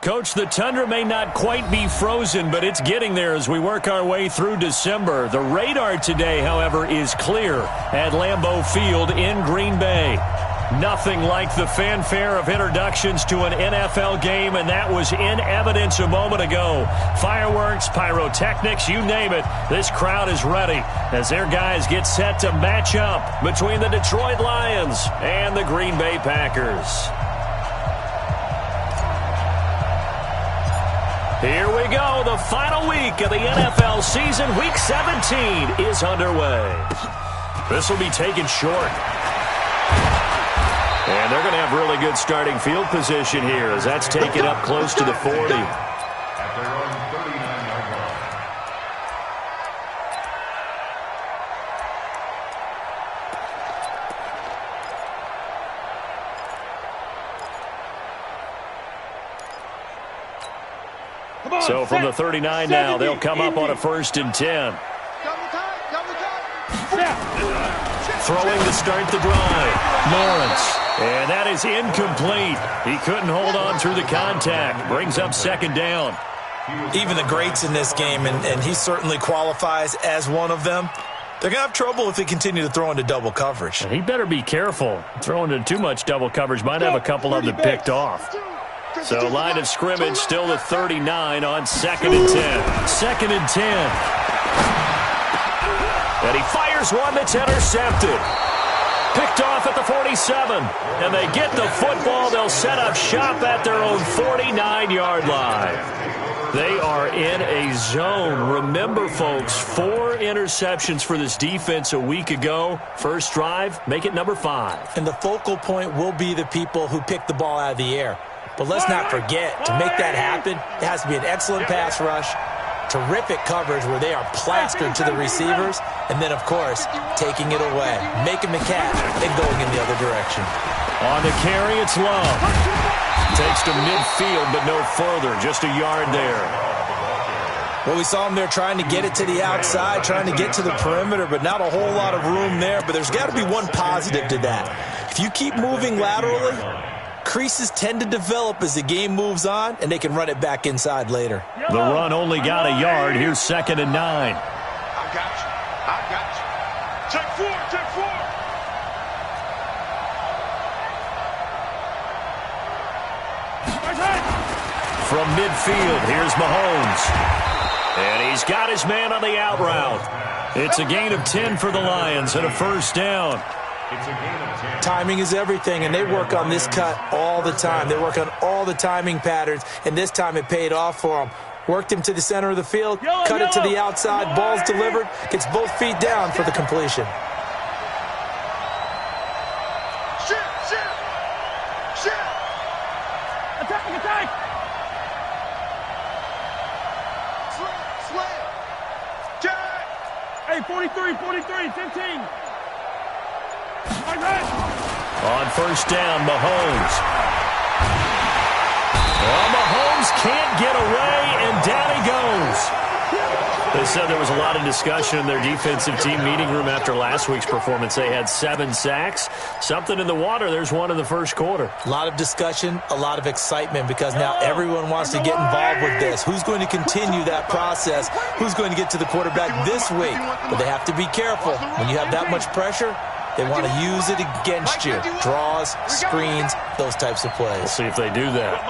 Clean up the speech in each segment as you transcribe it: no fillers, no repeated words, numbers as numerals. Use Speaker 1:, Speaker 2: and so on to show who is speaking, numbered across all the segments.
Speaker 1: Coach, the Tundra may not quite be frozen, but it's getting there as we work our way through December. The radar today, however, is clear at Lambeau Field in Green Bay. Nothing like the fanfare of introductions to an NFL game, and that was in evidence a moment ago. Fireworks, pyrotechnics, you name it. This crowd is ready as their guys get set to match up between the Detroit Lions and the Green Bay Packers. Here we go. The final week of the NFL season. Week 17 is underway. This will be taken short. And they're going to have really good starting field position here as that's taken up close to the 40. So from the 39 now, they'll come up on a 1st and 10. Throwing to start the drive. Lawrence. And that is incomplete. He couldn't hold on through the contact. Brings up 2nd down.
Speaker 2: Even the greats in this game, and he certainly qualifies as one of them, they're going to have trouble if they continue to throw into double coverage.
Speaker 1: And he better be careful. Throwing into too much double coverage might have a couple of them picked off. So line of scrimmage still the 39 on 2nd and 10. 2nd and 10. And he fires one that's intercepted. Picked off at the 47. And they get the football. They'll set up shop at their own 49-yard line. They are in a zone. Remember, folks, 4 interceptions for this defense a week ago. First drive, make it number 5.
Speaker 2: And the focal point will be the people who pick the ball out of the air. But let's not forget, to make that happen, it has to be an excellent pass rush, terrific coverage where they are plastered to the receivers, and then, of course, taking it away, making the catch, and going in the other direction.
Speaker 1: On the carry, it's Love. Takes to midfield, but no further, just a yard there.
Speaker 2: Well, we saw him there trying to get it to the outside, trying to get to the perimeter, but not a whole lot of room there. But there's got to be one positive to that. If you keep moving laterally, creases tend to develop as the game moves on, and they can run it back inside later.
Speaker 1: The run only got a yard. Here's 2nd and 9.
Speaker 3: I got you. I got you. Check 4. Check 4.
Speaker 1: From midfield, here's Mahomes. And he's got his man on the out route. It's a gain of 10 for the Lions and a 1st down.
Speaker 2: Timing is everything, and they work on this cut all the time. They work on all the timing patterns, and this time it paid off for them. Worked him to the center of the field, cut it to the outside, ball's delivered, gets both feet down for the completion.
Speaker 3: Attack! Slam! Jack! Hey, 43, 15.
Speaker 1: On 1st down, Mahomes. Well, Mahomes can't get away, and down he goes. They said there was a lot of discussion in their defensive team meeting room after last week's performance. They had 7 sacks. Something in the water. There's one in the first quarter.
Speaker 2: A lot of discussion, a lot of excitement, because now everyone wants to get involved with this. Who's going to continue that process? Who's going to get to the quarterback this week? But they have to be careful. When you have that much pressure, they want to use it against you. Draws, screens, those types of plays.
Speaker 1: We'll see if they do that.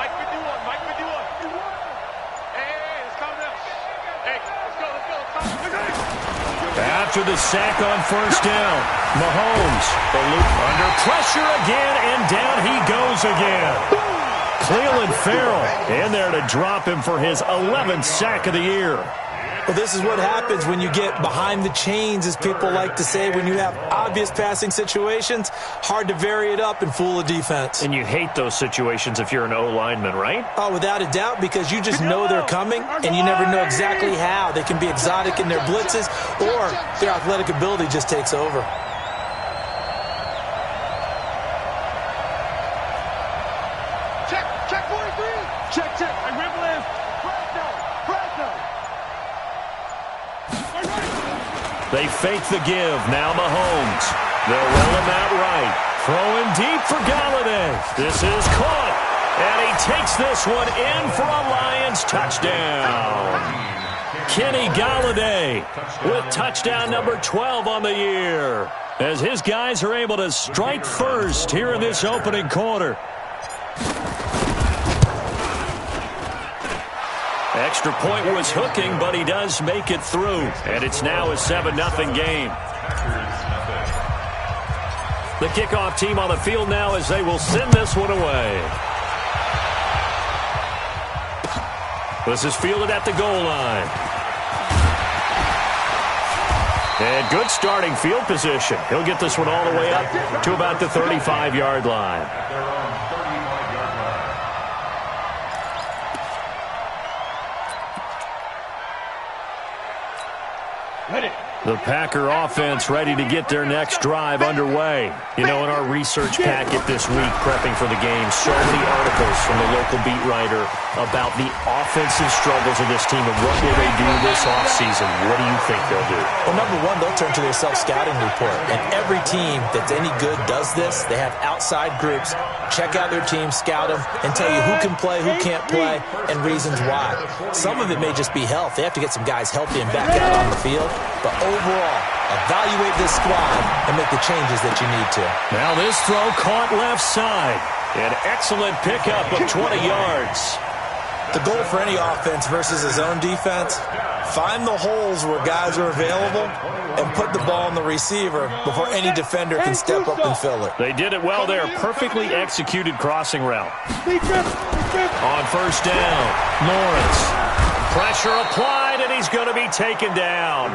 Speaker 1: After the sack on 1st down, Mahomes under pressure again, and down he goes again. Clelin Ferrell in there to drop him for his 11th sack of the year.
Speaker 2: Well, this is what happens when you get behind the chains, as people like to say. When you have obvious passing situations, hard to vary it up and fool a defense.
Speaker 1: And you hate those situations if you're an O-lineman, right?
Speaker 2: Oh, without a doubt, because you just know they're coming, and you never know exactly how. They can be exotic in their blitzes, or their athletic ability just takes over.
Speaker 3: Check 43. Check. I rip left.
Speaker 1: They fake the give. Now Mahomes. They'll roll him out right. Throwing deep for Galladay. This is caught. And he takes this one in for a Lions touchdown. Kenny Golladay with touchdown number 12 on the year, as his guys are able to strike first here in this opening quarter. Extra point was hooking, but he does make it through, and it's now a 7-0 game. The kickoff team on the field now as they will send this one away. This is fielded at the goal line. And good starting field position. He'll get this one all the way up to about the 35-yard line. The Packer offense ready to get their next drive underway. You know, in our research packet this week, prepping for the game, so many articles from the local beat writer about the offensive struggles of this team and what will they do this offseason. What do you think they'll do?
Speaker 2: Well, number one, they'll turn to their self-scouting report. And every team that's any good does this. They have outside groups, check out their team, scout them, and tell you who can play, who can't play, and reasons why. Some of it may just be health. They have to get some guys healthy and back out on the field. But overall, evaluate this squad and make the changes that you need to.
Speaker 1: Now this throw caught left side. An excellent pickup of 20 yards.
Speaker 2: The goal for any offense versus his own defense, find the holes where guys are available and put the ball in the receiver before any defender can step up and fill it.
Speaker 1: They did it well there. Perfectly executed crossing route. On first down, Lawrence. Pressure applied, and he's going to be taken down.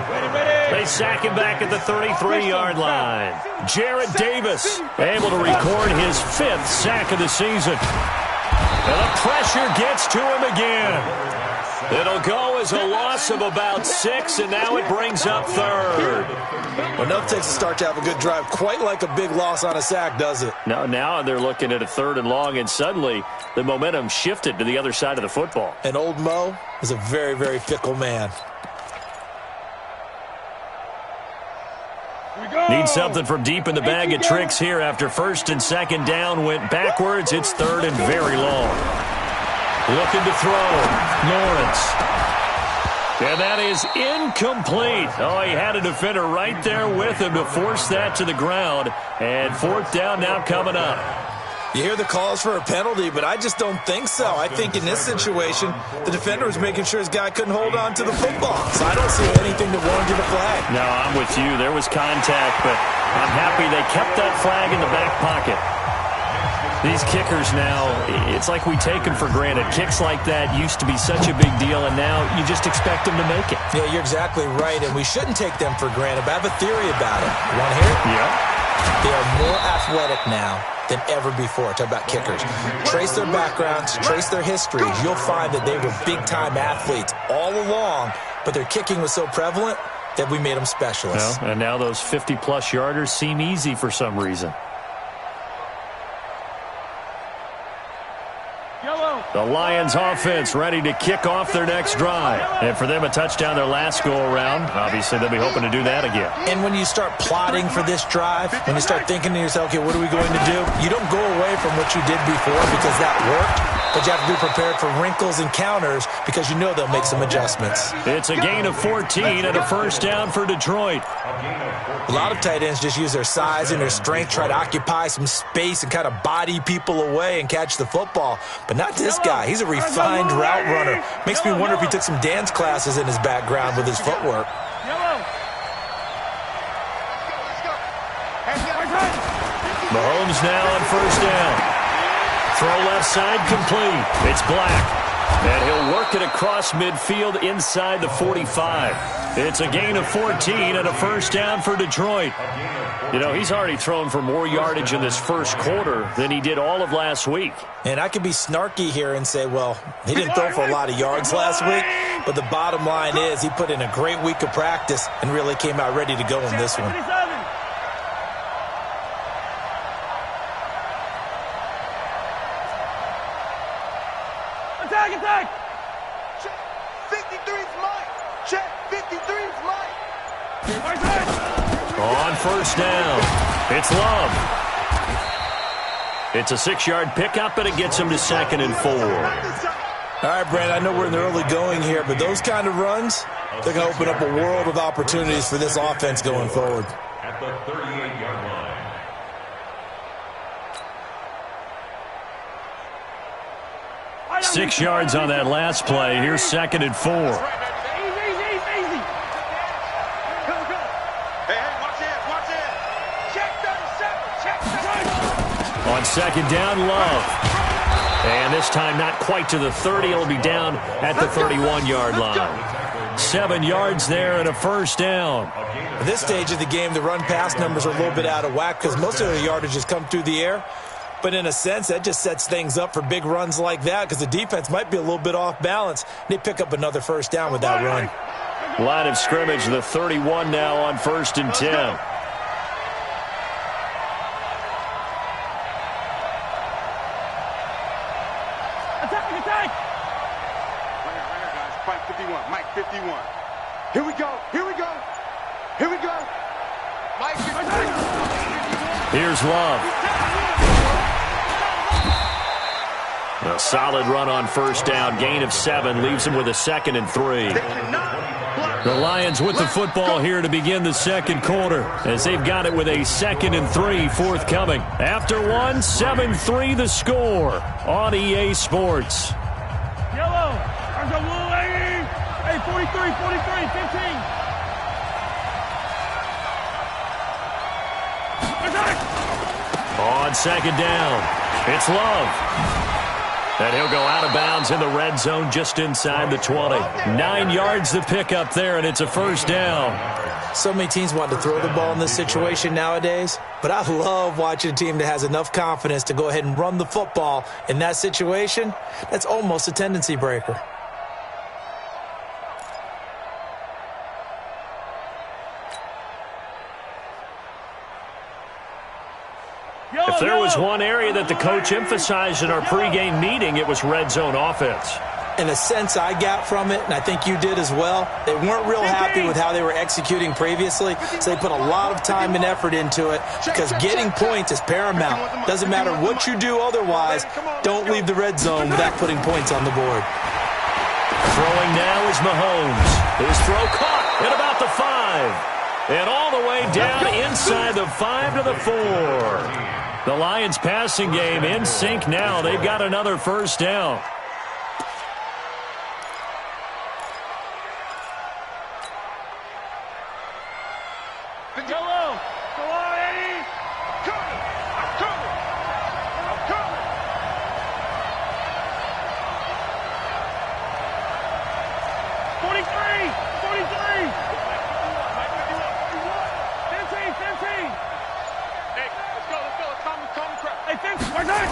Speaker 1: They sack him back at the 33-yard line. Jarrad Davis able to record his 5th sack of the season. And the pressure gets to him again. It'll go as a loss of about 6, and now it brings up 3rd.
Speaker 2: Well, enough takes a start to have a good drive. Quite like a big loss on a sack, does it?
Speaker 1: Now they're looking at a 3rd and long, and suddenly the momentum shifted to the other side of the football.
Speaker 2: And old Mo is a very, very fickle man.
Speaker 1: Need something from deep in the bag of tricks here after 1st and 2nd down went backwards. It's 3rd and very long. Looking to throw. Lawrence. And that is incomplete. Oh, he had a defender right there with him to force that to the ground. And 4th down now coming up.
Speaker 2: You hear the calls for a penalty, but I just don't think so. I think in this situation, the defender was making sure his guy couldn't hold on to the football. So I don't see anything that warranted a flag.
Speaker 1: No, I'm with you. There was contact, but I'm happy they kept that flag in the back pocket. These kickers now, it's like we take them for granted. Kicks like that used to be such a big deal, and now you just expect them to make it.
Speaker 2: Yeah, you're exactly right, and we shouldn't take them for granted, but I have a theory about it. You want to hear it?
Speaker 1: Yeah.
Speaker 2: They are more athletic now than ever before. Talk about kickers. Trace their backgrounds, trace their histories. You'll find that they were big-time athletes all along, but their kicking was so prevalent that we made them specialists.
Speaker 1: Well, and now those 50-plus yarders seem easy for some reason. The Lions offense ready to kick off their next drive. And for them, a touchdown their last go-around. Obviously, they'll be hoping to do that again.
Speaker 2: And when you start plotting for this drive, when you start thinking to yourself, okay, what are we going to do? You don't go away from what you did before because that worked. But you have to be prepared for wrinkles and counters because you know they'll make some adjustments.
Speaker 1: It's a gain of 14 and a 1st down for Detroit.
Speaker 2: A lot of tight ends just use their size and their strength, try to occupy some space and kind of body people away and catch the football. But not this guy. He's a refined route runner. Makes me wonder if he took some dance classes in his background with his footwork.
Speaker 1: Mahomes now on 1st down. Throw left side complete. It's Black. And he'll work it across midfield inside the 45. It's a gain of 14 and a 1st down for Detroit. You know, he's already thrown for more yardage in this first quarter than he did all of last week.
Speaker 2: And I could be snarky here and say, well, he didn't throw for a lot of yards last week. But the bottom line is he put in a great week of practice and really came out ready to go in this one.
Speaker 3: Attack! Check. 53's Mike. Check. 53's Mike.
Speaker 1: On 1st down, it's Love. It's a 6-yard pickup, and it gets him to 2nd and 4.
Speaker 2: All right, Brandon, I know we're in the early going here, but those kind of runs, they're going to open up a world of opportunities for this offense going forward.
Speaker 4: At the 38-yard line.
Speaker 1: 6 yards on that last play. Here's 2nd and 4. On 2nd down, Love. And this time not quite to the 30. It'll be down at the 31-yard line. 7 yards there and a first down.
Speaker 2: At this stage of the game, the run-pass numbers are a little bit out of whack because most of the yardage has come through the air. But in a sense, that just sets things up for big runs like that because the defense might be a little bit off balance. They pick up another first down with that run.
Speaker 1: Line of scrimmage, the 31 now on 1st and 10.
Speaker 3: Mike 51. Here we go. Here we go. Here we go. Mike 51.
Speaker 1: Here's Love. A solid run on first down. Gain of 7 leaves him with a 2nd and 3. The Lions with the football here to begin the second quarter as they've got it with a 2nd and 3 forthcoming. After 1, 7-3 the score on EA Sports.
Speaker 5: Yellow. There's a blue lady. Hey, 43, 15.
Speaker 1: On 2nd down, it's Love. And he'll go out of bounds in the red zone just inside the 20. 9 yards to pick up there, and it's a first down.
Speaker 2: So many teams want to throw the ball in this situation nowadays, but I love watching a team that has enough confidence to go ahead and run the football in that situation. That's almost a tendency breaker.
Speaker 1: If there was one area that the coach emphasized in our pregame meeting, it was red zone offense.
Speaker 2: In a sense, I got from it, and I think you did as well, they weren't real happy with how they were executing previously, so they put a lot of time and effort into it because getting points is paramount. Doesn't matter what you do otherwise, don't leave the red zone without putting points on the board.
Speaker 1: Throwing now is Mahomes. His throw caught at about the 5. And all the way down inside the 5 to the 4. The Lions passing game in sync now. They've got another first down.
Speaker 5: Yellow. Come on, Eddie.
Speaker 3: I'm coming.
Speaker 5: 43. 15.
Speaker 3: Hey, let's go. It's time to crack.
Speaker 5: Hey, 15. Where's that?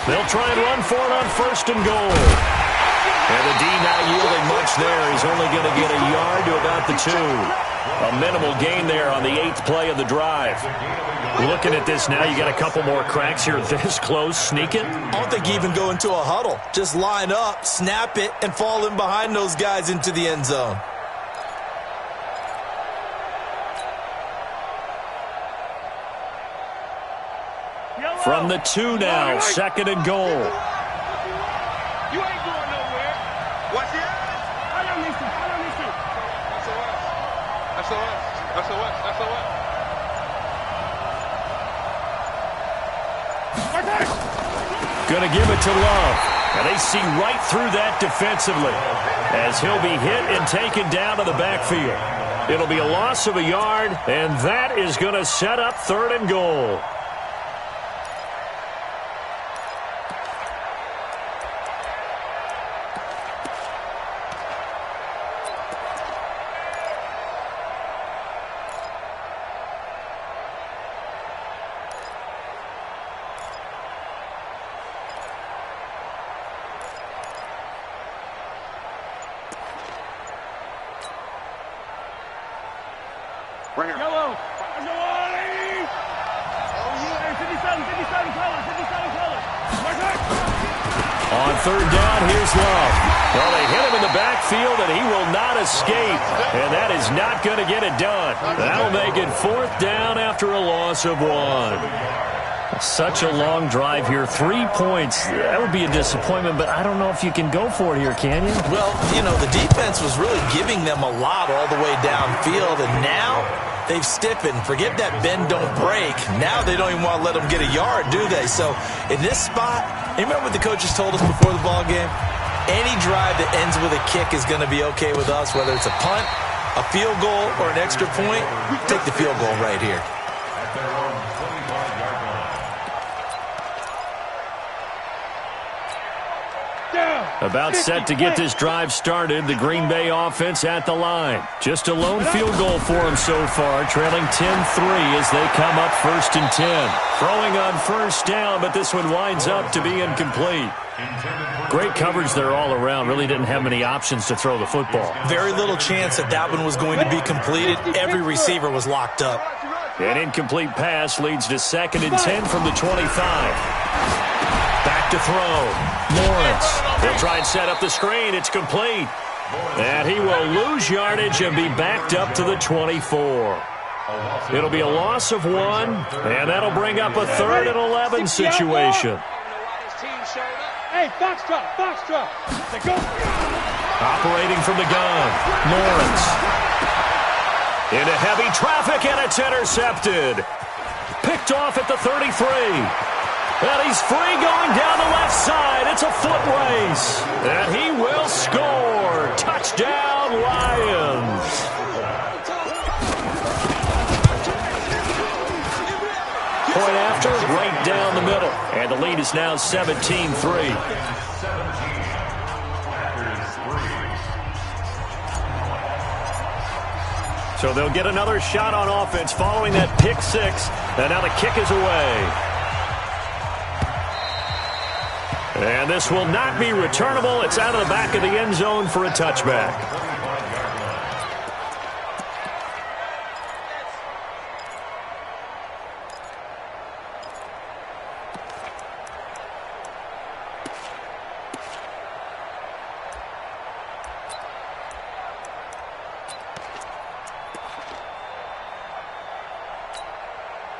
Speaker 1: They'll try and run for it on 1st and goal. And the D not yielding much there. He's only going to get a yard to about the 2. A minimal gain there on the 8th play of the drive. Looking at this now, you got a couple more cracks here this close. Sneak it.
Speaker 2: I don't think you even go into a huddle. Just line up, snap it, and fall in behind those guys into the end zone.
Speaker 1: From the 2 now, 2nd and goal.
Speaker 3: You ain't going nowhere. What's it?
Speaker 5: I don't miss it.
Speaker 1: Going to give it to Love. And they see right through that defensively as he'll be hit and taken down to the backfield. It'll be a loss of a yard, and that is going to set up 3rd and goal.
Speaker 3: Right here.
Speaker 5: Yellow. There's a lady. Hey, 57 colors. Where's that?
Speaker 1: On 3rd down, here's Love. Well, they hit him in the backfield, and he will not escape. And that is not going to get it done. That'll make it 4th down after a loss of 1. Such a long drive here. 3 points. That would be a disappointment, but I don't know if you can go for it here, can you?
Speaker 2: Well, you know, the defense was really giving them a lot all the way downfield, and now they've stiffened. Forget that bend, don't break. Now they don't even want to let them get a yard, do they? So in this spot, you remember what the coaches told us before the ball game? Any drive that ends with a kick is going to be okay with us, whether it's a punt, a field goal, or an extra point. Take the field goal right here.
Speaker 1: About set to get this drive started. The Green Bay offense at the line. Just a lone field goal for them so far, trailing 10-3 as they come up 1st and 10. Throwing on first down, but this one winds up to be incomplete. Great coverage there all around. Really didn't have many options to throw the football.
Speaker 2: Very little chance that that one was going to be completed. Every receiver was locked up.
Speaker 1: An incomplete pass leads to 2nd and 10 from the 25. Back to throw. Lawrence. He'll try and set up the screen. It's complete. And he will lose yardage and be backed up to the 24. It'll be a loss of 1, and that'll bring up a 3rd and 11 situation.
Speaker 5: Hey, Foxtrot.
Speaker 1: Operating from the gun. Lawrence. Into heavy traffic, and it's intercepted. Picked off at the 33. And he's free going down the left side. It's a foot race. And he will score. Touchdown, Lions. Point after, right down the middle. And the lead is now 17-3. So they'll get another shot on offense following that pick 6. And now the kick is away. And this will not be returnable. It's out of the back of the end zone for a touchback.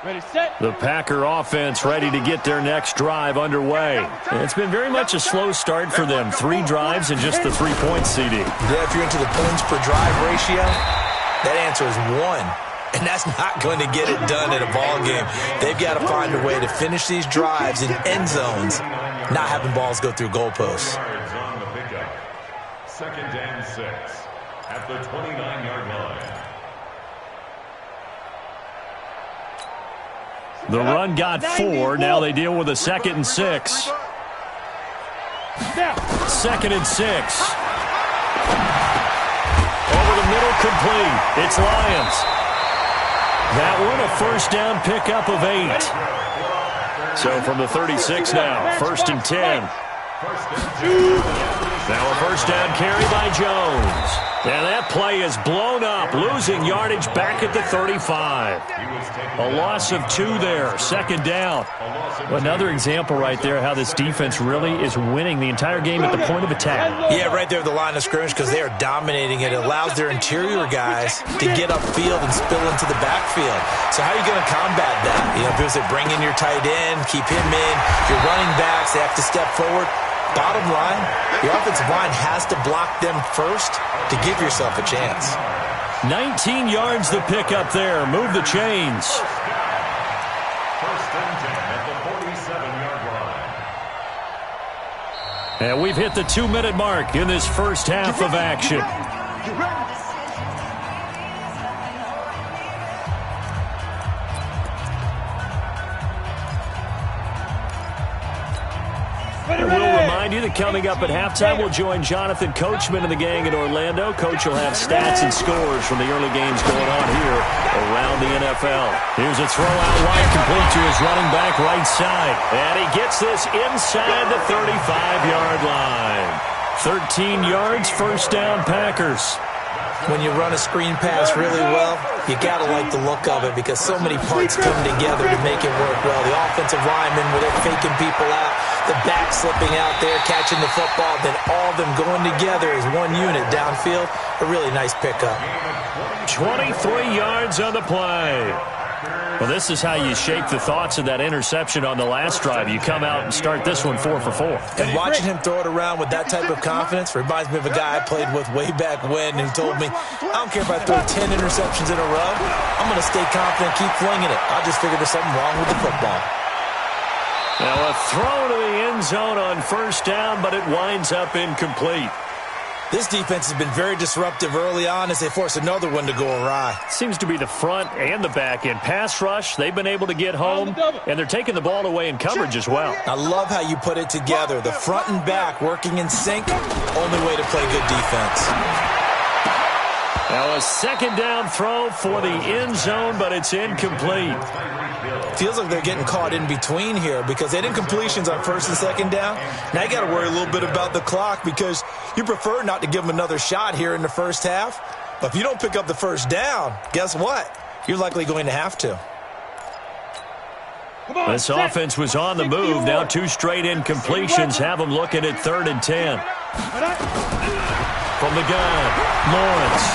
Speaker 5: Ready, set.
Speaker 1: The Packer offense ready to get their next drive underway. And it's been very much a slow start for them. 3 drives and just the 3 points, CD.
Speaker 2: Yeah, if you're into the points per drive ratio, that answer is 1. And that's not going to get it done in a ball game. They've got to find a way to finish these drives in end zones, not having balls go through goalposts.
Speaker 4: 2nd and 6 at the 29-yard line.
Speaker 1: The run got 4. Now they deal with a 2nd and 6. 2nd and 6. Over the middle, complete. It's Lions. That one, a first down pickup of 8. So from the 36 now, 1st and 10. Now a first down carry by Jones. And that play is blown up, losing yardage back at the 35. A loss of 2 there, 2nd down. Another example right there how this defense really is winning the entire game at the point of attack.
Speaker 2: Yeah, right there at the line of scrimmage because they are dominating it. It allows their interior guys to get upfield and spill into the backfield. So how are you going to combat that? You know, if it bring in your tight end, keep him in, your running backs, they have to step forward. Bottom line, your offensive line has to block them first to give yourself a chance.
Speaker 1: 19 yards the pick up there. Move the chains.
Speaker 4: 1st and 10 at the 47-yard line.
Speaker 1: And we've hit the 2-minute mark in this first half of action. We'll remind you that coming up at halftime, we'll join Jonathan Coachman and the gang in Orlando. Coach will have stats and scores from the early games going on here around the NFL. Here's a throw out wide, complete to his running back right side. And he gets this inside the 35-yard line. 13 yards, first down, Packers.
Speaker 2: When you run a screen pass really well, you got to like the look of it because so many parts come together to make it work well. The offensive linemen, where they're faking people out, the back slipping out there, catching the football, then all of them going together as one unit downfield. A really nice pickup.
Speaker 1: 23 yards on the play. Well, this is how you shape the thoughts of that interception on the last drive. You come out and start this one 4 for 4.
Speaker 2: And watching him throw it around with that type of confidence reminds me of a guy I played with way back when who told me, I don't care if I throw 10 interceptions in a row. I'm going to stay confident, keep flinging it. I just figured there's something wrong with the football.
Speaker 1: Now a throw to the end zone on first down, but it winds up incomplete.
Speaker 2: This defense has been very disruptive early on as they force another one to go awry.
Speaker 1: Seems to be the front and the back end. Pass rush, they've been able to get home, and they're taking the ball away in coverage as well.
Speaker 2: I love how you put it together. The front and back working in sync, only way to play good defense.
Speaker 1: Now a second down throw for the end zone, but it's incomplete.
Speaker 2: Feels like they're getting caught in between here because they did completions on first and second down. Now you got to worry a little bit about the clock because you prefer not to give them another shot here in the first half. But if you don't pick up the first down, guess what? You're likely going to have to.
Speaker 1: This offense was on the move. Now 2 straight incompletions have them looking at 3rd and 10. From the gun, Lawrence.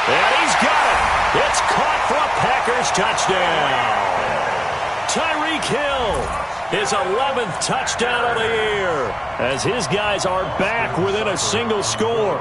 Speaker 1: And he's got it. It's caught for a Packers touchdown. Tyreek Hill, his 11th touchdown of the year, as his guys are back within a single score.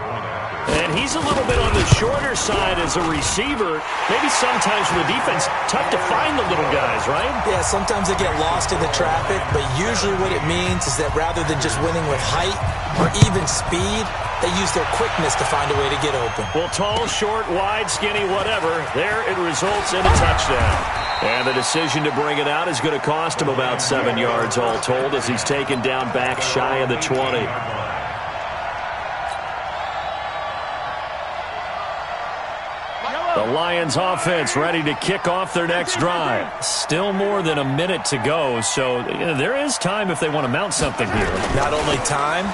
Speaker 1: And he's a little bit on the shorter side as a receiver. Maybe sometimes for the defense, tough to find the little guys, right?
Speaker 2: Yeah, sometimes they get lost in the traffic, but usually what it means is that rather than just winning with height or even speed, they use their quickness to find a way to get open.
Speaker 1: Well, tall, short, wide, skinny, whatever, there it results in a touchdown. And the decision to bring it out is going to cost him about 7 yards all told as he's taken down back shy of the 20. The Lions offense ready to kick off their next drive. Still more than a minute to go, so there is time if they want to mount something here.
Speaker 2: Not only time,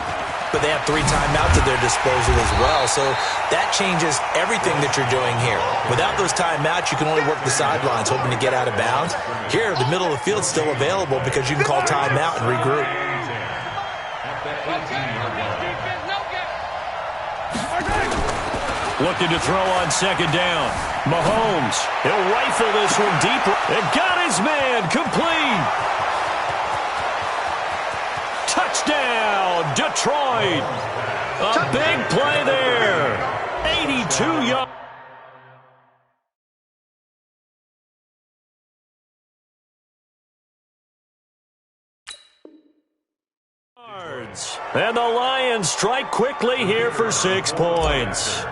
Speaker 2: but they have 3 timeouts at their disposal as well, so that changes everything that you're doing here. Without those timeouts, you can only work the sidelines, hoping to get out of bounds. Here, the middle of the field is still available because you can call timeout and regroup.
Speaker 1: Looking to throw on second down. Mahomes, he'll rifle this one deep. And got his man, complete. Touchdown, Detroit. A big play there. 82 yards. And the Lions strike quickly here for 6 points.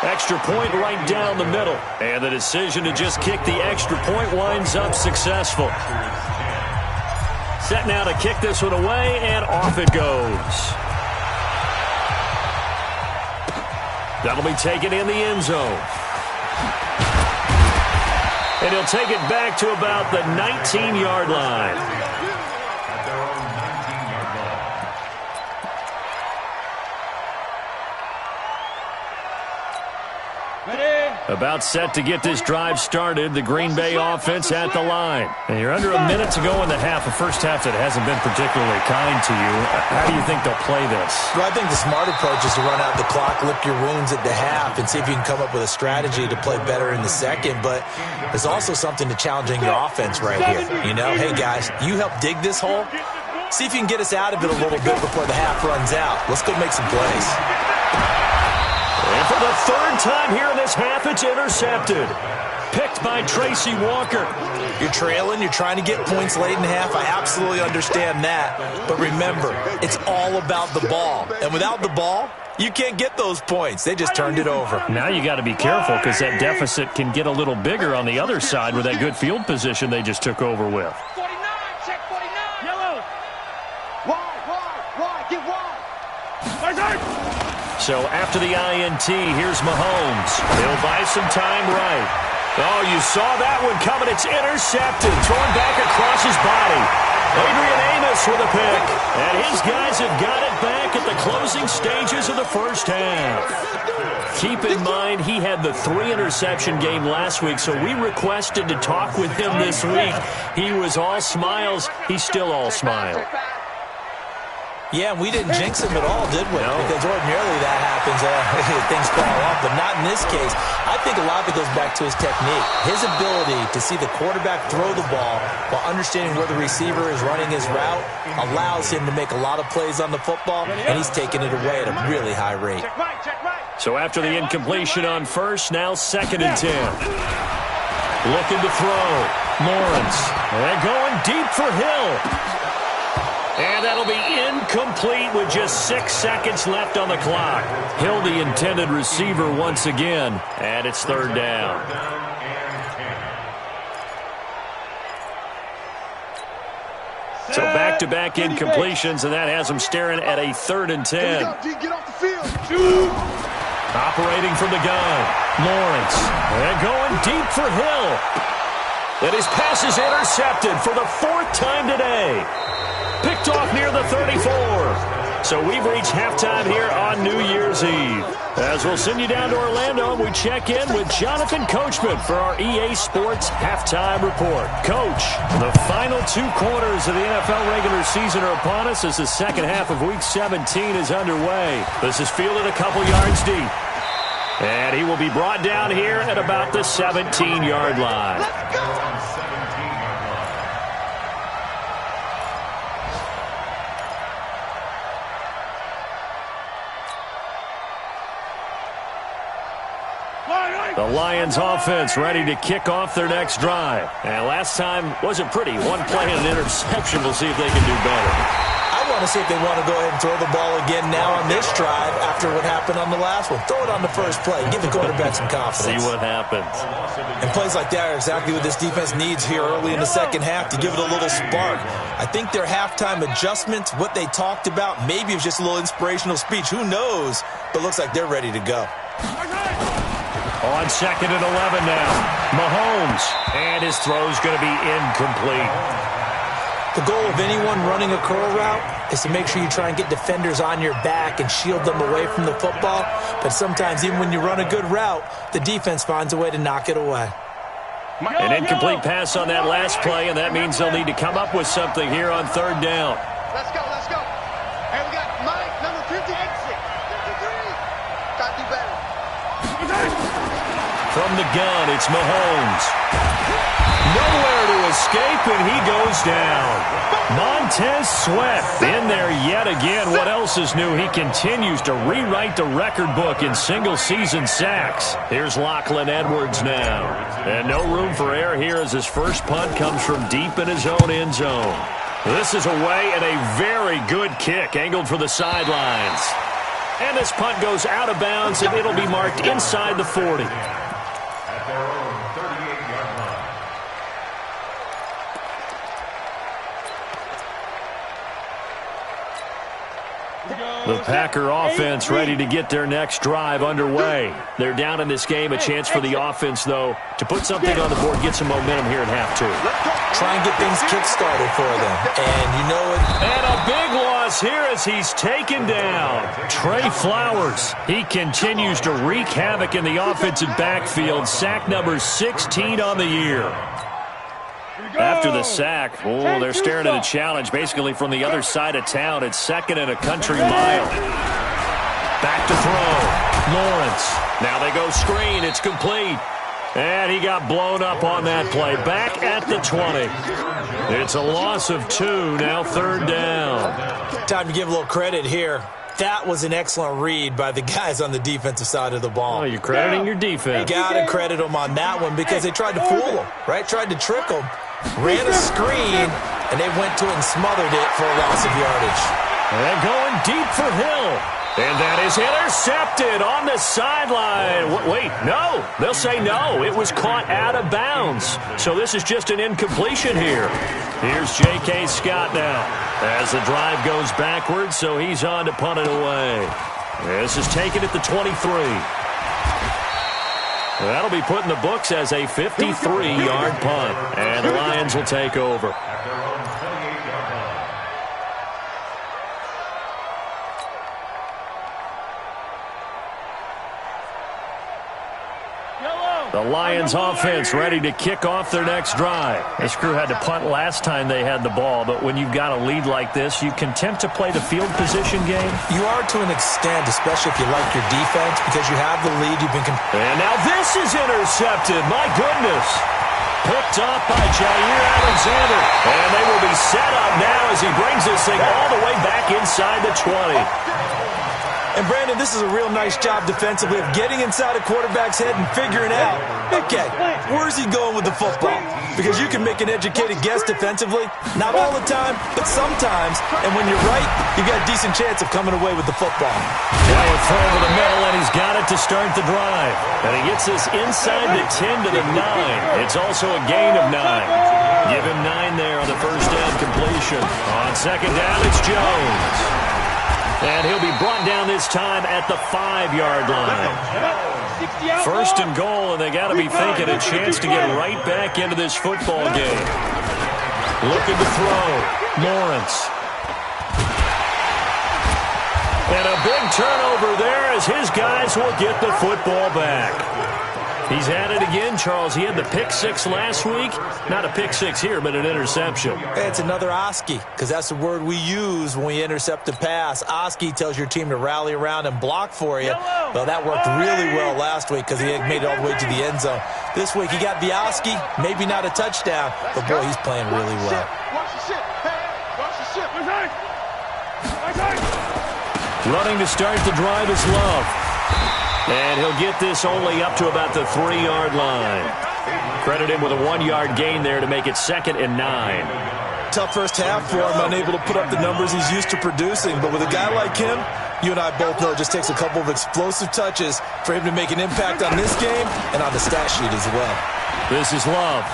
Speaker 1: Extra point right down the middle. And the decision to just kick the extra point winds up successful. Set now to kick this one away, and off it goes. That'll be taken in the end zone. And he'll take it back to about the 19-yard line. About set to get this drive started. The Green Bay offense at the line. And you're under a minute to go in the half. A first half that hasn't been particularly kind to you. How do you think they'll play this?
Speaker 2: Well, I think the smart approach is to run out the clock, lick your wounds at the half, and see if you can come up with a strategy to play better in the second. But there's also something to challenging your offense right here. You know, hey, guys, you help dig this hole. See if you can get us out of it a little bit before the half runs out. Let's go make some plays.
Speaker 1: And for the 3rd time here in this half, it's intercepted. Picked by Tracy Walker.
Speaker 2: You're trailing. You're trying to get points late in half. I absolutely understand that. But remember, it's all about the ball. And without the ball, you can't get those points. They just turned it over.
Speaker 1: Now you got to be careful because that deficit can get a little bigger on the other side with that good field position they just took over with.
Speaker 5: 49, check 49. Yellow. Wide, get wide.
Speaker 1: So after the INT, here's Mahomes. He'll buy some time right. Oh, you saw that one coming. It's intercepted. Thrown back across his body. Adrian Amos with a pick. And his guys have got it back at the closing stages of the first half. Keep in mind, he had the 3-interception game last week, so we requested to talk with him this week. He was all smiles. He's still all smile.
Speaker 2: Yeah, we didn't jinx him at all, did we?
Speaker 1: No.
Speaker 2: Because ordinarily that happens. Things fall off, but not in this case. I think a lot of it goes back to his technique. His ability to see the quarterback throw the ball while understanding where the receiver is running his route allows him to make a lot of plays on the football, and he's taking it away at a really high rate.
Speaker 3: Check right, check right.
Speaker 1: So after the incompletion on first, now 2nd and 10. Looking to throw. Lawrence. And going deep for Hill. And that'll be incomplete with just 6 seconds left on the clock. Hill, the intended receiver once again, and it's 3rd down. So back-to-back incompletions, and that has them staring at a 3rd and 10.
Speaker 3: Here we go, D, get off the field. Shoot.
Speaker 1: Operating from the gun, Lawrence. And going deep for Hill. And his pass is intercepted for the 4th time today. Picked off near the 34. So we've reached halftime here on New Year's Eve. As we'll send you down to Orlando, and we check in with Jonathan Coachman for our EA Sports Halftime Report. Coach, the final 2 quarters of the NFL regular season are upon us as the second half of Week 17 is underway. This is fielded a couple yards deep. And he will be brought down here at about the 17-yard line.
Speaker 3: Let's go.
Speaker 1: The Lions offense ready to kick off their next drive. And last time wasn't pretty. 1 play and an interception. We'll see if they can do better.
Speaker 2: I want to see if they want to go ahead and throw the ball again now on this drive after what happened on the last one. Throw it on the first play. Give the quarterback some confidence.
Speaker 1: See what happens.
Speaker 2: And plays like that are exactly what this defense needs here early in the second half to give it a little spark. I think their halftime adjustments, what they talked about, maybe it was just a little inspirational speech. Who knows? But looks like they're ready to go.
Speaker 1: On 2nd and 11 now. Mahomes. And his throw's going to be incomplete.
Speaker 2: The goal of anyone running a curl route is to make sure you try and get defenders on your back and shield them away from the football. But sometimes even when you run a good route, the defense finds a way to knock it away.
Speaker 1: An incomplete pass on that last play, and that means they'll need to come up with something here on 3rd down.
Speaker 3: Let's go, let's go. Hey, we got Mike, number 50, exit. 53. Got to do better.
Speaker 1: From the gun, it's Mahomes. Nowhere to escape, and he goes down. Montez Sweat in there yet again. What else is new? He continues to rewrite the record book in single-season sacks. Here's Lachlan Edwards now. And no room for error here as his first punt comes from deep in his own end zone. This is away and a very good kick angled for the sidelines. And this punt goes out of bounds, and it'll be marked inside the 40.
Speaker 4: At their own 38-yard line.
Speaker 1: The Packer offense ready to get their next drive underway. They're down in this game. A chance for the offense, though, to put something on the board, get some momentum here at half 2.
Speaker 2: Try and get things kick-started for them. And you know it.
Speaker 1: And a big loss here as he's taken down. Trey Flowers. He continues to wreak havoc in the offensive backfield. Sack number 16 on the year. After the sack, they're staring at a challenge basically from the other side of town. It's 2nd and a country mile. Back to throw. Lawrence. Now they go screen. It's complete. And he got blown up on that play. Back at the 20. It's a loss of 2. Now 3rd down.
Speaker 2: Time to give a little credit here. That was an excellent read by the guys on the defensive side of the ball.
Speaker 1: Oh, you're crediting your defense.
Speaker 2: Got to credit them on that one because they tried to fool them, right? Tried to trick them. Ran a screen, and they went to it and smothered it for a loss of yardage.
Speaker 1: And going deep for Hill. And that is intercepted on the sideline. Wait, no. They'll say no. It was caught out of bounds. So this is just an incompletion here. Here's J.K. Scott now as the drive goes backwards, so he's on to punt it away. This is taken at the 23. That'll be put in the books as a 53-yard punt. And the Lions will take over.
Speaker 4: At their own 28-yard line.
Speaker 5: Yellow.
Speaker 1: The Lions offense ready to kick off their next drive. This crew had to punt last time they had the ball, but when you've got a lead like this, you can tempt to play the field position game.
Speaker 2: You are to an extent, especially if you like your defense, because you have the lead. You've been.
Speaker 1: And now this is intercepted. My goodness. Picked off by Jair Alexander. And they will be set up now as he brings this thing all the way back inside the 20.
Speaker 2: And, Brandon, this is a real nice job defensively of getting inside a quarterback's head and figuring out, okay, where's he going with the football? Because you can make an educated guess defensively. Not all the time, but sometimes. And when you're right, you've got a decent chance of coming away with the football.
Speaker 1: Now a throw over the middle, and he's got it to start the drive. And he gets this inside the 10 to the 9. It's also a gain of 9. Give him 9 there on the first down completion. On second down, it's Jones. And he'll be brought down this time at the 5-yard line. First and goal, and they got to be thinking a chance to get right back into this football game. Looking to throw. Lawrence. And a big turnover there as his guys will get the football back. He's at it again, Charles. He had the pick 6 last week. Not a pick 6 here, but an interception.
Speaker 2: It's another Oski, because that's the word we use when we intercept a pass. Oski tells your team to rally around and block for you. Well, that worked really well last week because he had made it all the way to the end zone. This week he got the Oski, maybe not a touchdown, but boy, he's playing really well.
Speaker 1: Running to start the drive is Love. And he'll get this only up to about the 3-yard line. Credit him with a 1-yard gain there to make it 2nd and 9.
Speaker 2: Tough first half for him, unable to put up the numbers he's used to producing. But with a guy like him, you and I both know it just takes a couple of explosive touches for him to make an impact on this game and on the stat sheet as well.
Speaker 1: This is Love.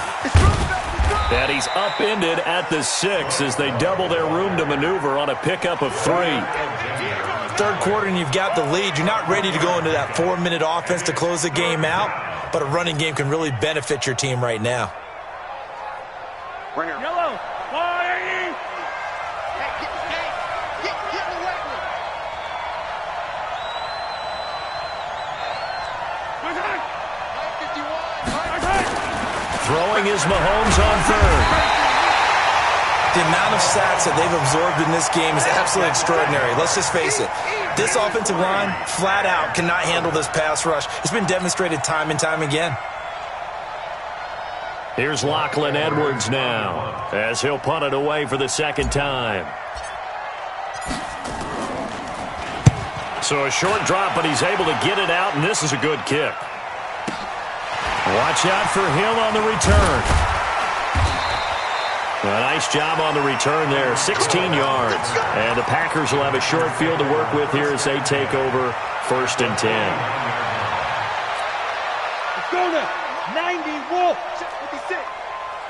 Speaker 1: And he's upended at the 6 as they double their room to maneuver on a pickup of 3.
Speaker 2: Third quarter and you've got the lead. You're not ready to go into that 4-minute offense to close the game out, but a running game can really benefit your team right now.
Speaker 5: Yellow.
Speaker 1: Throwing is Mahomes on third.
Speaker 2: The amount of sacks that they've absorbed in this game is absolutely extraordinary. Let's just face it. This offensive line, flat out, cannot handle this pass rush. It's been demonstrated time and time again.
Speaker 1: Here's Lachlan Edwards now as he'll punt it away for the 2nd time. So a short drop, but he's able to get it out, and this is a good kick. Watch out for him on the return. A nice job on the return there, 16 yards. And the Packers will have a short field to work with here as they take over 1st and 10.
Speaker 5: Let's go now. 90, Wolf. 56.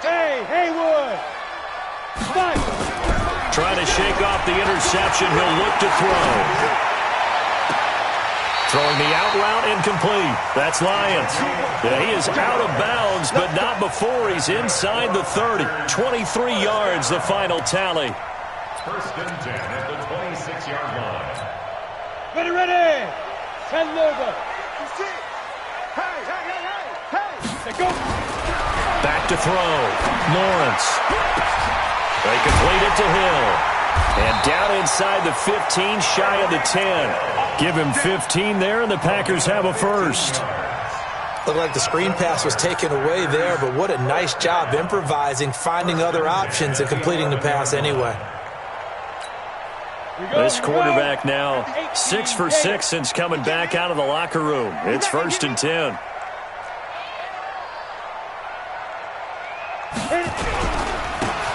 Speaker 5: Hey, Haywood. 5.
Speaker 1: Trying to shake off the interception. He'll look to throw. Throwing the out route incomplete. That's Lions. Yeah, he is out of bounds, but not before he's inside the 30. 23 yards, the final tally.
Speaker 4: 1st and 10 at the 26-yard line.
Speaker 5: Ready. Send over. Hey. Go.
Speaker 1: Back to throw. Lawrence. They complete it to Hill. And down inside the 15, shy of the 10. Give him 15 there, and the Packers have a first.
Speaker 2: Looked like the screen pass was taken away there, but what a nice job improvising, finding other options, and completing the pass anyway.
Speaker 1: This quarterback now 6 for 6 since coming back out of the locker room. It's 1st and 10.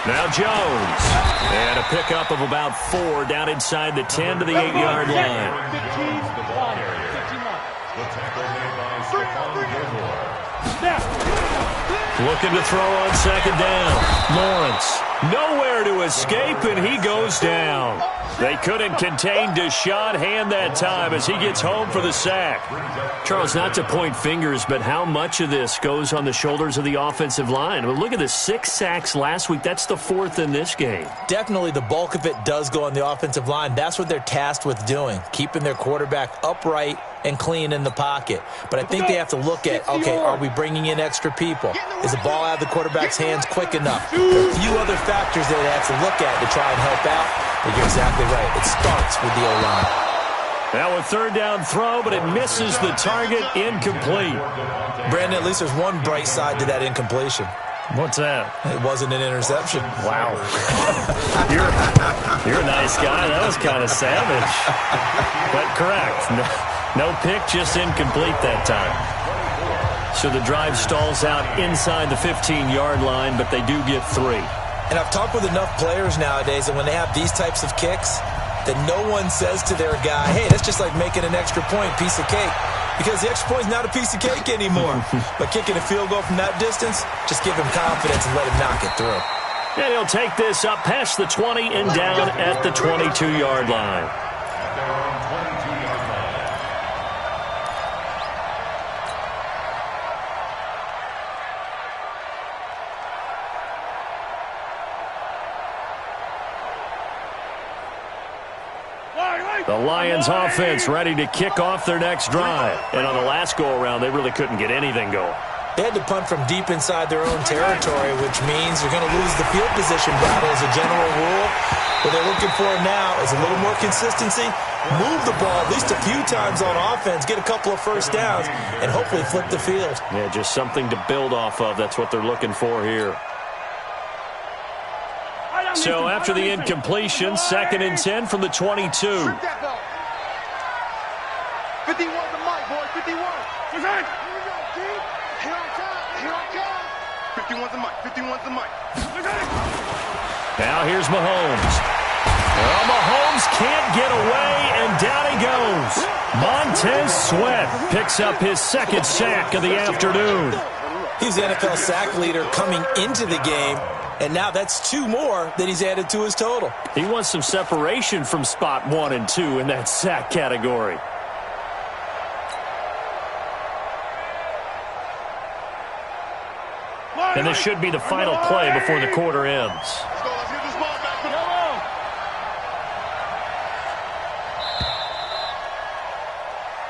Speaker 1: Now Jones. And a pickup of about 4 down inside the 10 to the 8-yard line. Looking to throw on 2nd down. Lawrence. Nowhere to escape, and he goes down. They couldn't contain Deshaun Hand that time as he gets home for the sack. Charles, not to point fingers, but how much of this goes on the shoulders of the offensive line? Well, look at the 6 sacks last week. That's the 4th in this game.
Speaker 2: Definitely the bulk of it does go on the offensive line. That's what they're tasked with doing, keeping their quarterback upright and clean in the pocket. But I think they have to look at, okay, are we bringing in extra people? Is the ball out of the quarterback's hands quick enough? There are a few other factors that they have to look at to try and help out. But you're exactly right. It starts with the O-line.
Speaker 1: Now a 3rd down throw, but it misses the target. Incomplete.
Speaker 2: Brandon, at least there's one bright side to that incompletion.
Speaker 1: What's that?
Speaker 2: It wasn't an interception.
Speaker 1: Wow. You're a nice guy. That was kind of savage. But correct. No pick, just incomplete that time. So the drive stalls out inside the 15-yard line, but they do get 3.
Speaker 2: And I've talked with enough players nowadays that when they have these types of kicks, that no one says to their guy, hey, that's just like making an extra point, piece of cake. Because the extra point is not a piece of cake anymore. But kicking a field goal from that distance, just give him confidence and let him knock it through.
Speaker 1: And he'll take this up past the 20 and down at the 22-yard line. The Lions offense ready to kick off their next drive. And on the last go-around, they really couldn't get anything going.
Speaker 2: They had to punt from deep inside their own territory, which means you're going to lose the field position battle as a general rule. What they're looking for now is a little more consistency, move the ball at least a few times on offense, get a couple of first downs, and hopefully flip the field.
Speaker 1: Yeah, just something to build off of. That's what they're looking for here. So after the incompletion, 2nd and 10 from the 22.
Speaker 3: 51 the mic, boy, 51. Here I come. 51's the mic, 51's the mic.
Speaker 1: Now here's Mahomes. Well, Mahomes can't get away, and down he goes. Montez Sweat picks up his 2nd sack of the afternoon.
Speaker 2: He's the NFL sack leader coming into the game, and now that's 2 more that he's added to his total.
Speaker 1: He wants some separation from spot 1 and 2 in that sack category. And this should be the final play before the quarter ends.
Speaker 3: Let's get this ball back.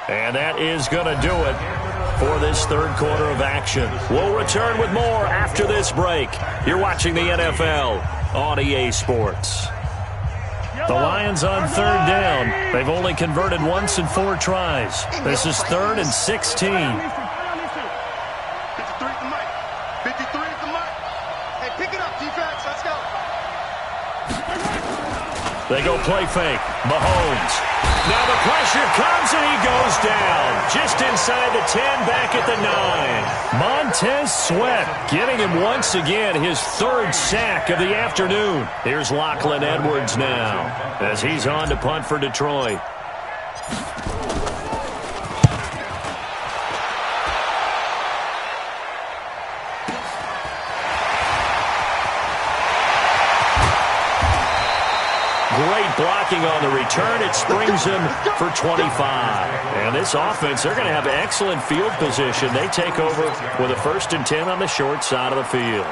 Speaker 1: And that is going to do it for this 3rd quarter of action. We'll return with more after this break. You're watching the NFL on EA Sports. The Lions on 3rd down. They've only converted once in 4 tries. This is 3rd and 16.
Speaker 3: 53 is the mic. Hey, pick it up, defense. Let's go.
Speaker 1: They go play fake. Mahomes. Now the pressure comes and he goes down. Just inside the 10, back at the 9. Montez Sweat getting him once again his 3rd sack of the afternoon. Here's Lachlan Edwards now as he's on to punt for Detroit. Great blocking on the return. It springs him for 25. And this offense, they're going to have excellent field position. They take over with a 1st and 10 on the short side of the field.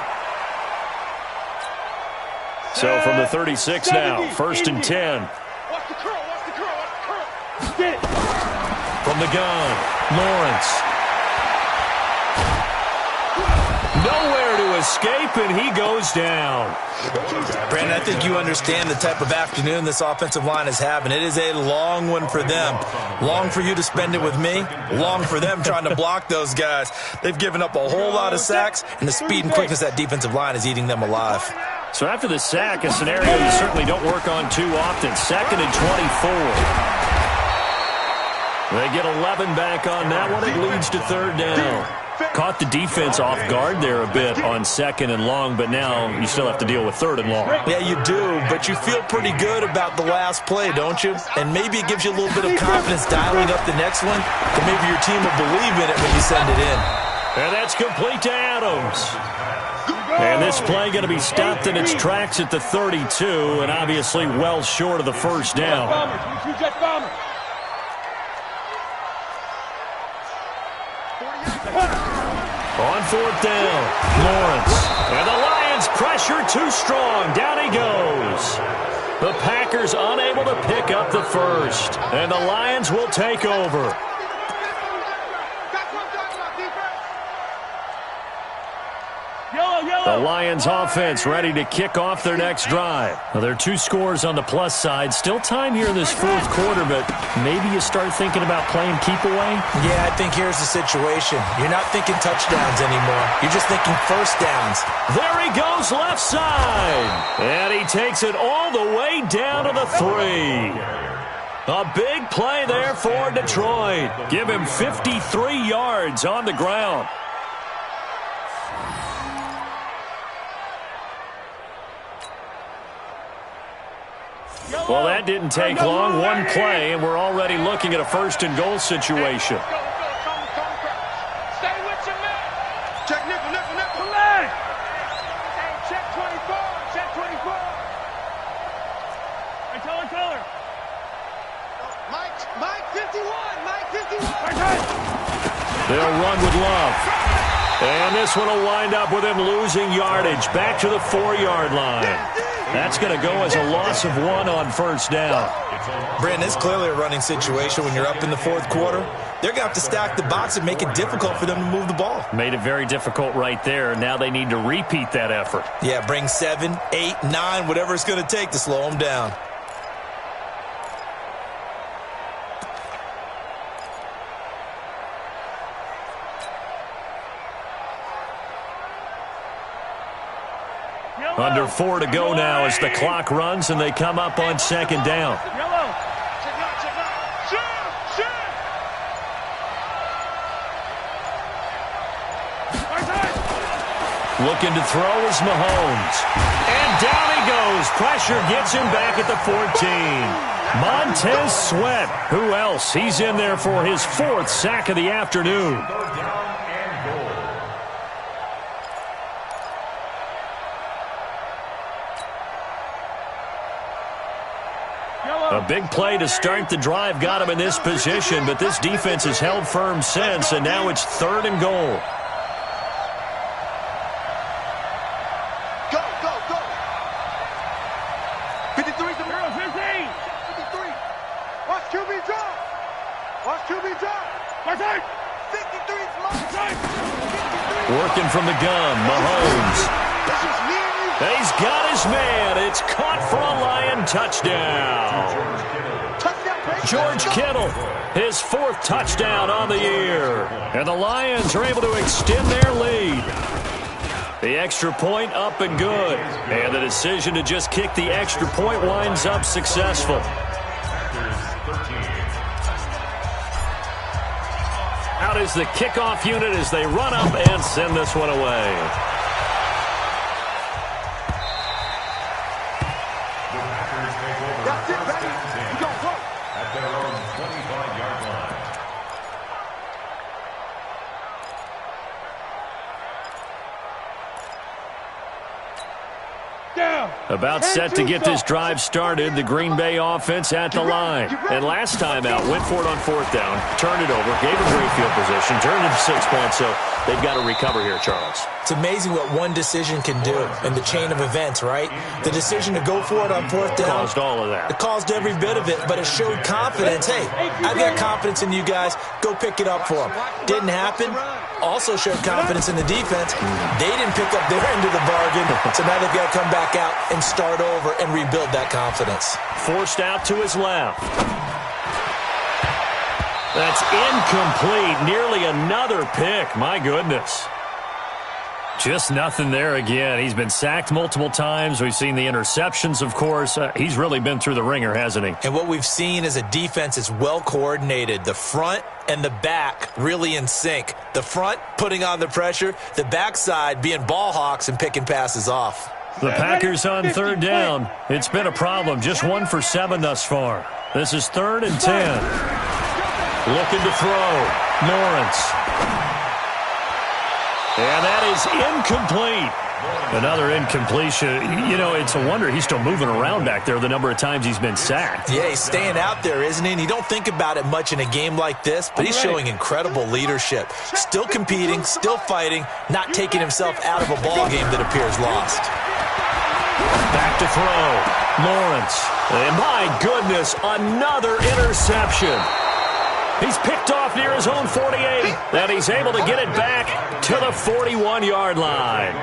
Speaker 1: So from the 36 now, 1st and 10.
Speaker 3: Watch the curl, watch the curl, watch the curl.
Speaker 1: From the gun, Lawrence. Nowhere to escape, and he goes down.
Speaker 2: Brandon, I think you understand the type of afternoon this offensive line is having. It is a long one for them. Long for you to spend it with me. Long for them trying to block those guys. They've given up a whole lot of sacks, and the speed and quickness of that defensive line is eating them alive.
Speaker 1: So after the sack, a scenario you certainly don't work on too often. 2nd and 24. They get 11 back on that one. It leads to 3rd down. Caught the defense off guard there a bit on 2nd and long, but now you still have to deal with 3rd and long.
Speaker 2: Yeah, you do, but you feel pretty good about the last play, don't you? And maybe it gives you a little bit of confidence dialing up the next one, that maybe your team will believe in it when you send it in.
Speaker 1: And that's complete to Adams. And this play going to be stopped in its tracks at the 32, and obviously well short of the first down. On fourth down, Lawrence. And the Lions pressure too strong. Down he goes. The Packers unable to pick up the first. And the Lions will take over. The Lions offense ready to kick off their next drive. Well, there are 2 scores on the plus side. Still time here in this fourth quarter, but maybe you start thinking about playing keep away?
Speaker 2: Yeah, I think here's the situation. You're not thinking touchdowns anymore. You're just thinking first downs.
Speaker 1: There he goes left side. And he takes it all the way down to the 3. A big play there for Detroit. Give him 53 yards on the ground. Well, that didn't take long. One play, and we're already looking at a first-and-goal situation.
Speaker 3: Stay with your man. Check nickel. Check 24. Check 24. Hey, tell her. Mike 51. Mike 51.
Speaker 1: They'll run with Love. And this one will wind up with him losing yardage back to the 4-yard line. That's going to go as a loss of 1 on first down.
Speaker 2: Brandon, it's clearly a running situation when you're up in the fourth quarter. They're going to have to stack the box and make it difficult for them to move the ball.
Speaker 1: Made it very difficult right there. Now they need to repeat that effort.
Speaker 2: Yeah, bring 7, 8, 9, whatever it's going to take to slow them down.
Speaker 1: Under 4 to go now as the clock runs and they come up on second down. Looking to throw is Mahomes. And down he goes. Pressure gets him back at the 14. Montez Sweat. Who else? He's in there for his 4th sack of the afternoon. A big play to start the drive got him in this position, but this defense has held firm since, and now it's 3rd and goal.
Speaker 3: Go. 53's the girl. 53. Watch QB drop. 53's mine.
Speaker 1: Working from the gun, Mahomes. He's got his man. It's caught for a Lion touchdown. George Kittle, his 4th touchdown on the year. And the Lions are able to extend their lead. The extra point up and good. And the decision to just kick the extra point winds up successful. Out is the kickoff unit as they run up and send this one away. About set to get this drive started, the Green Bay offense at the line. And last time out, went for it on 4th down, turned it over, gave a great field position, turned it to 6 points, so they've got to recover here, Charles.
Speaker 2: It's amazing what one decision can do in the chain of events, right? The decision to go for it on 4th down.
Speaker 1: Caused all of that.
Speaker 2: It caused every bit of it, but it showed confidence. Hey, I've got confidence in you guys. Go pick it up for them. Didn't happen. Also showed confidence in the defense. They didn't pick up their end of the bargain, so now they've got to come back out and start over and rebuild that confidence.
Speaker 1: Forced out to his left. That's incomplete. Nearly another pick. My goodness. Just nothing there again. He's been sacked multiple times. We've seen the interceptions, of course. He's really been through the ringer, hasn't he?
Speaker 2: And what we've seen is a defense is well coordinated. The front and the back really in sync. The front putting on the pressure. The backside being ball hawks and picking passes off.
Speaker 1: The Packers on 3rd down. It's been a problem. Just 1 for 7 thus far. This is 3rd and 10. Looking to throw. Lawrence. And that is incomplete. Another incompletion. You know, it's a wonder he's still moving around back there the number of times he's been sacked.
Speaker 2: Yeah, he's staying out there, isn't he? And you don't think about it much in a game like this, but he's showing incredible leadership. Still competing, still fighting, not taking himself out of a ball game that appears lost.
Speaker 1: Back to throw. Lawrence. And my goodness, another interception. He's picked off near his own 48, and he's able to get it back to the 41-yard line.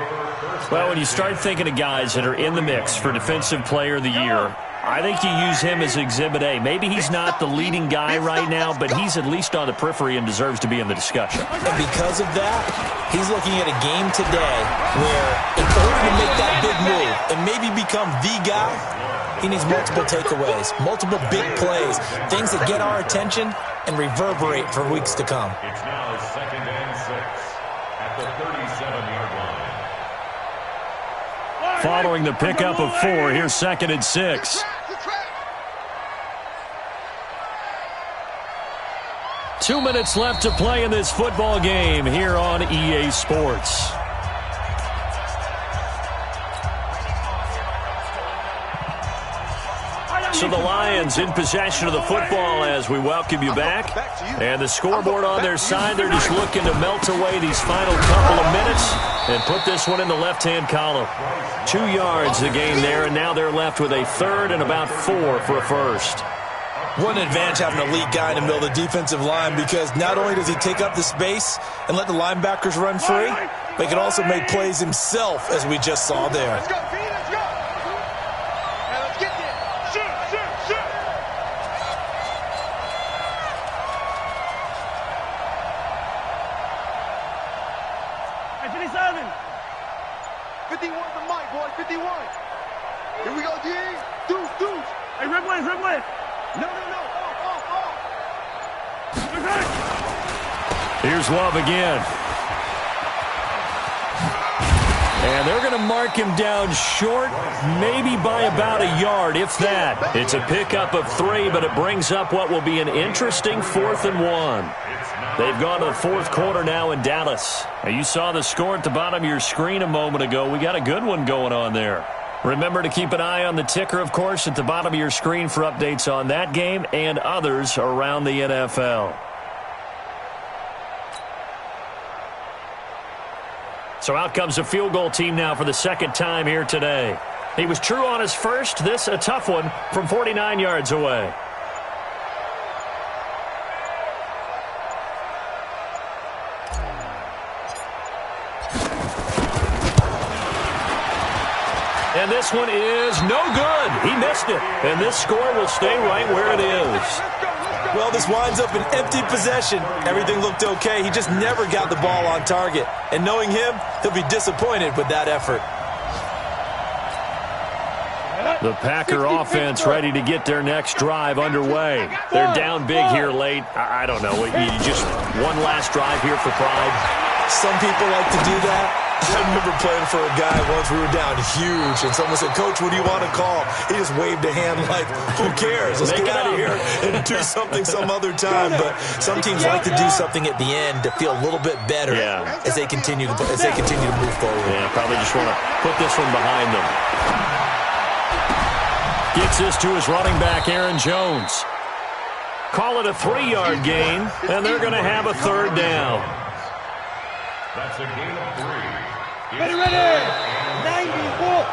Speaker 1: Well, when you start thinking of guys that are in the mix for Defensive Player of the Year, I think you use him as Exhibit A. Maybe he's not the leading guy right now, but he's at least on the periphery and deserves to be in the discussion.
Speaker 2: And because of that, he's looking at a game today where in order to make that big move and maybe become the guy, he needs multiple takeaways, multiple big plays, things that get our attention and reverberate for weeks to come.
Speaker 4: It's now 2nd and 6 at the 37-yard line.
Speaker 1: Following the pickup of 4, here's 2nd and 6. 2 minutes left to play in this football game here on EA Sports. So the Lions in possession of the football as we welcome you back. And the scoreboard on their side, they're just looking to melt away these final couple of minutes and put this one in the left-hand column. 2 yards the game there, and now they're left with a 3rd and about 4 for a first.
Speaker 2: What an advantage having a lead guy in the middle of the defensive line, because not only does he take up the space and let the linebackers run free, but he can also make plays himself, as we just saw there.
Speaker 3: Let's go, B, let's go. Now let's get there. Shoot, shoot, shoot.
Speaker 5: Hey, 57.
Speaker 3: 51 the mic, boy, 51. Here we go, D. Deuce, deuce.
Speaker 5: Hey, red one, red one.
Speaker 3: No, no, no. Off.
Speaker 1: Here's Love again. And they're going to mark him down short, maybe by about a yard, if that. It's a pickup of 3, but it brings up what will be an interesting 4th and 1. They've gone to the 4th quarter now in Dallas. And you saw the score at the bottom of your screen a moment ago. We got a good one going on there. Remember to keep an eye on the ticker, of course, at the bottom of your screen for updates on that game and others around the NFL. So out comes a field goal team now for the 2nd time here today. He was true on his first. This a tough one from 49 yards away. And this one is no good. He missed it. And this score will stay right where it is.
Speaker 2: Well, this winds up an empty possession. Everything looked okay. He just never got the ball on target. And knowing him, he'll be disappointed with that effort.
Speaker 1: The Packer offense ready to get their next drive underway. They're down big here late. I don't know. You just one last drive here for pride.
Speaker 2: Some people like to do that. I remember playing for a guy once. We were down huge, and someone said, "Coach, what do you want to call?" He just waved a hand like, "Who cares? Let's get out of here and do something some other time." But some teams like to do something at the end to feel a little bit better as they continue to move forward.
Speaker 1: Yeah, probably just want to put this one behind them. Gets this to his running back, Aaron Jones. Call it a 3-yard gain, and they're going to have a 3rd down.
Speaker 4: That's a gain of 3.
Speaker 5: Ready, 94.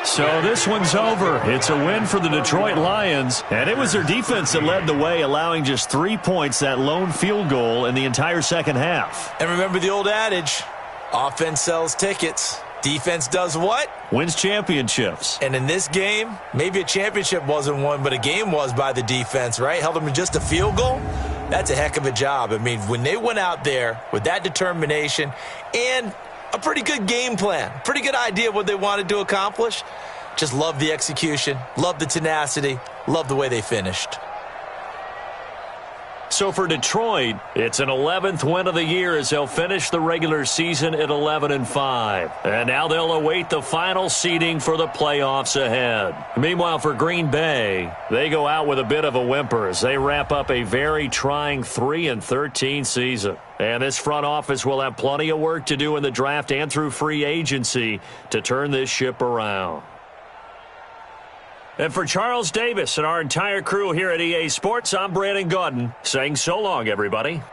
Speaker 1: So this one's over. It's a win for the Detroit Lions, and it was their defense that led the way, allowing just 3 points, that lone field goal in the entire second half.
Speaker 2: And remember the old adage, offense sells tickets. Defense does what?
Speaker 1: Wins championships.
Speaker 2: And in this game, maybe a championship wasn't won, but a game was by the defense, right? Held them to just a field goal. That's a heck of a job. I mean, when they went out there with that determination and a pretty good game plan, pretty good idea of what they wanted to accomplish, just love the execution, love the tenacity, love the way they finished.
Speaker 1: So for Detroit, it's an 11th win of the year as they'll finish the regular season at 11-5. And now they'll await the final seeding for the playoffs ahead. Meanwhile, for Green Bay, they go out with a bit of a whimper as they wrap up a very trying 3-13 season. And this front office will have plenty of work to do in the draft and through free agency to turn this ship around. And for Charles Davis and our entire crew here at EA Sports, I'm Brandon Gaudin saying so long, everybody.